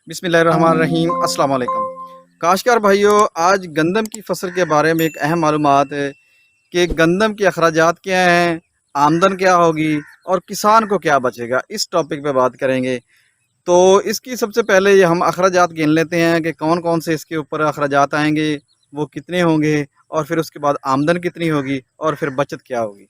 बिस्मिल्लाहिर्रहमानिर्रहीम अस्सलाम वालेकुम। काश्तकार भाइयों, आज गंदम की फसल के बारे में एक अहम मालूमात है कि गंदम के अखराजात क्या हैं, आमदन क्या होगी और किसान को क्या बचेगा। इस टॉपिक पे बात करेंगे। तो इसकी सबसे पहले ये हम अखराजात गिन लेते हैं कि कौन कौन से इसके ऊपर अखराजात आएंगे, वो कितने होंगे और फिर उसके बाद आमदन कितनी होगी और फिर बचत क्या होगी।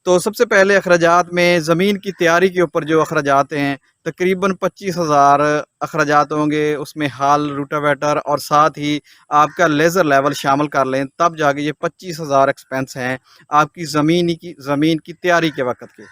तो सबसे पहले अखराजात में ज़मीन की तैयारी के ऊपर जो अखराजात हैं, तकरीबन 25,000 अखराजात होंगे। उसमें हाल, रूटावेटर और साथ ही आपका लेज़र लेवल शामिल कर लें, तब जाके ये 25,000 एक्सपेंस हैं आपकी ज़मीन की तैयारी के वक़्त के।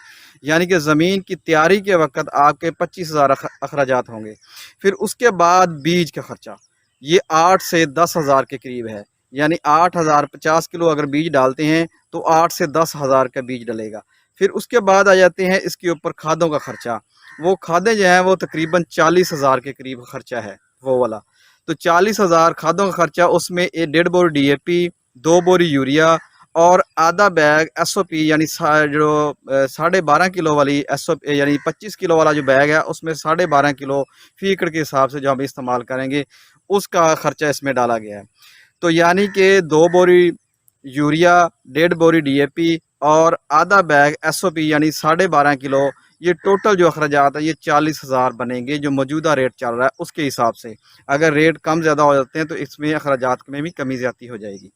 यानी कि ज़मीन की तैयारी के वक़्त आपके 25,000 अखराजात होंगे। फिर उसके बाद बीज का ख़र्चा, ये 8 से 10,000 के करीब है। यानी 8,000 50 किलो अगर बीज डालते हैं तो 8 से 10,000 का बीज डलेगा। फिर उसके बाद आ जाते हैं इसके ऊपर खादों का खर्चा। वो खादें जो हैं वो तकरीबन 40,000 के करीब खर्चा है वो वाला। तो 40,000 खादों का खर्चा, उसमें 1.5 बोरी DAP, 2 बोरी यूरिया और आधा बैग SOP, यानी जो 12.5 किलो वाली SOP, यानी 25 किलो वाला जो बैग है उसमें 12.5 किलो फी एकड़ के हिसाब से जो हम इस्तेमाल करेंगे उसका खर्चा इसमें डाला गया है। तो यानी कि 2 बोरी यूरिया, 1.5 बोरी DAP और आधा बैग SOP, यानी 12.5 किलो, ये टोटल जो अखराजात है ये 40,000 बनेंगे जो मौजूदा रेट चल रहा है उसके हिसाब से। अगर रेट कम ज़्यादा हो जाते हैं तो इसमें अखराजात में भी कमी ज़्यादा हो जाएगी।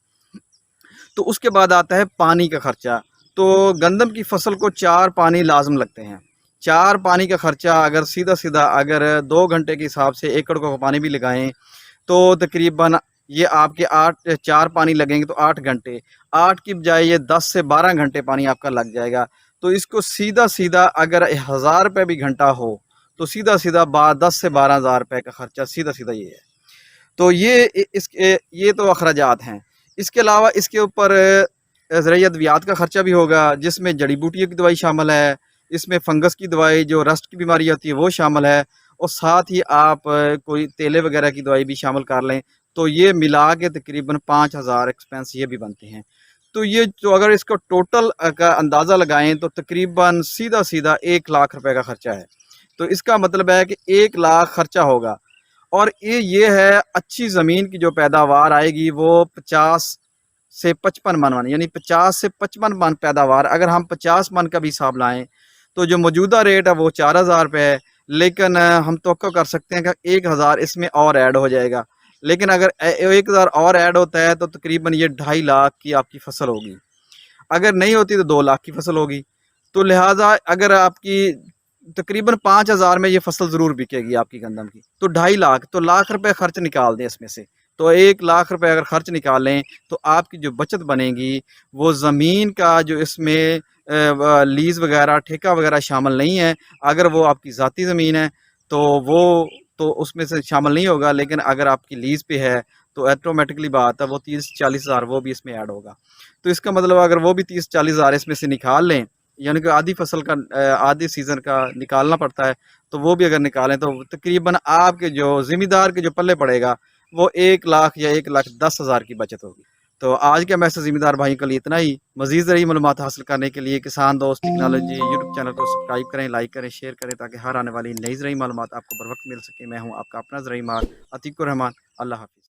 तो उसके बाद आता है पानी का खर्चा। तो गंदम की फसल को 4 पानी लाजम लगते हैं। 4 पानी का खर्चा अगर सीधा सीधा अगर 2 घंटे के हिसाब से एकड़ को पानी भी लगाएं तो तकरीबन ये आपके 4 पानी लगेंगे तो 8 घंटे, 8 की बजाय ये 10 से 12 घंटे पानी आपका लग जाएगा। तो इसको सीधा सीधा अगर 1,000 रुपये भी घंटा हो तो सीधा सीधा 10 से 12 हज़ार रुपये का खर्चा सीधा सीधा ये है। तो ये तो अखराजात हैं। इसके अलावा इसके ऊपर ज़रिए अद्वियात का खर्चा भी होगा, जिसमें जड़ी बूटियों की दवाई शामिल है, इसमें फंगस की दवाई, जो रस्ट की बीमारी होती है वो शामिल है, और साथ ही आप कोई तेले वगैरह की दवाई भी शामिल कर लें। तो ये मिला के तकरीबन 5,000 एक्सपेंस ये भी बनते हैं। तो ये जो अगर इसको टोटल का अंदाज़ा लगाएं तो तकरीबन सीधा सीधा 1 लाख रुपए का खर्चा है। तो इसका मतलब है कि 1 लाख खर्चा होगा। और ये है अच्छी ज़मीन की जो पैदावार आएगी वो 50 से 55 मन, यानी 50 से 55 मन पैदावार। अगर हम 50 मन का भी हिसाब लाएं तो जो मौजूदा रेट है वो 4,000 रुपये है। लेकिन हम तवक्को कर सकते हैं कि 1,000 इसमें और ऐड हो जाएगा। लेकिन अगर 1,000 और ऐड होता है तो तकरीबन ये 2.5 लाख की आपकी फसल होगी। अगर नहीं होती तो 2 लाख की फसल होगी। तो लिहाजा अगर आपकी तकरीबन 5,000 में ये फसल ज़रूर बिकेगी आपकी गंदम की, तो 2.5 लाख, तो लाख रुपए खर्च निकाल दें इसमें से। तो 1 लाख रुपए अगर खर्च निकालें तो आपकी जो बचत बनेगी वो ज़मीन का जो इसमें लीज़ वगैरह, ठेका वगैरह शामिल नहीं है। अगर वो आपकी ज़ाती ज़मीन है तो वो तो उसमें से शामिल नहीं होगा। लेकिन अगर आपकी लीज़ पे है तो ऑटोमेटिकली बात है वो 30-40 हज़ार वो भी इसमें ऐड होगा। तो इसका मतलब अगर वो भी 30-40 हज़ार इसमें से निकाल लें, यानी कि आधी फसल का आधे सीज़न का निकालना पड़ता है, तो वो भी अगर निकालें तो तकरीबन आपके जो ज़िम्मेदार के जो पल्ले पड़ेगा वो 1 लाख या 1,10,000 की बचत होगी। तो आज का मैसेज ज़िम्मेदार भाई के लिए इतना ही। मज़ीद ज़रूरी मालूमात हासिल करने के लिए किसान दोस्त टेक्नोलॉजी यूट्यूब चैनल को सब्सक्राइब करें, लाइक करें, शेयर करें, ताकि हर आने वाली नई ज़रूरी मालूमात आपको बर वक्त मिल सके। मैं हूँ आपका अपना ज़रूरी माल अतीकुर रहमान। अल्लाह हाफ़िज़।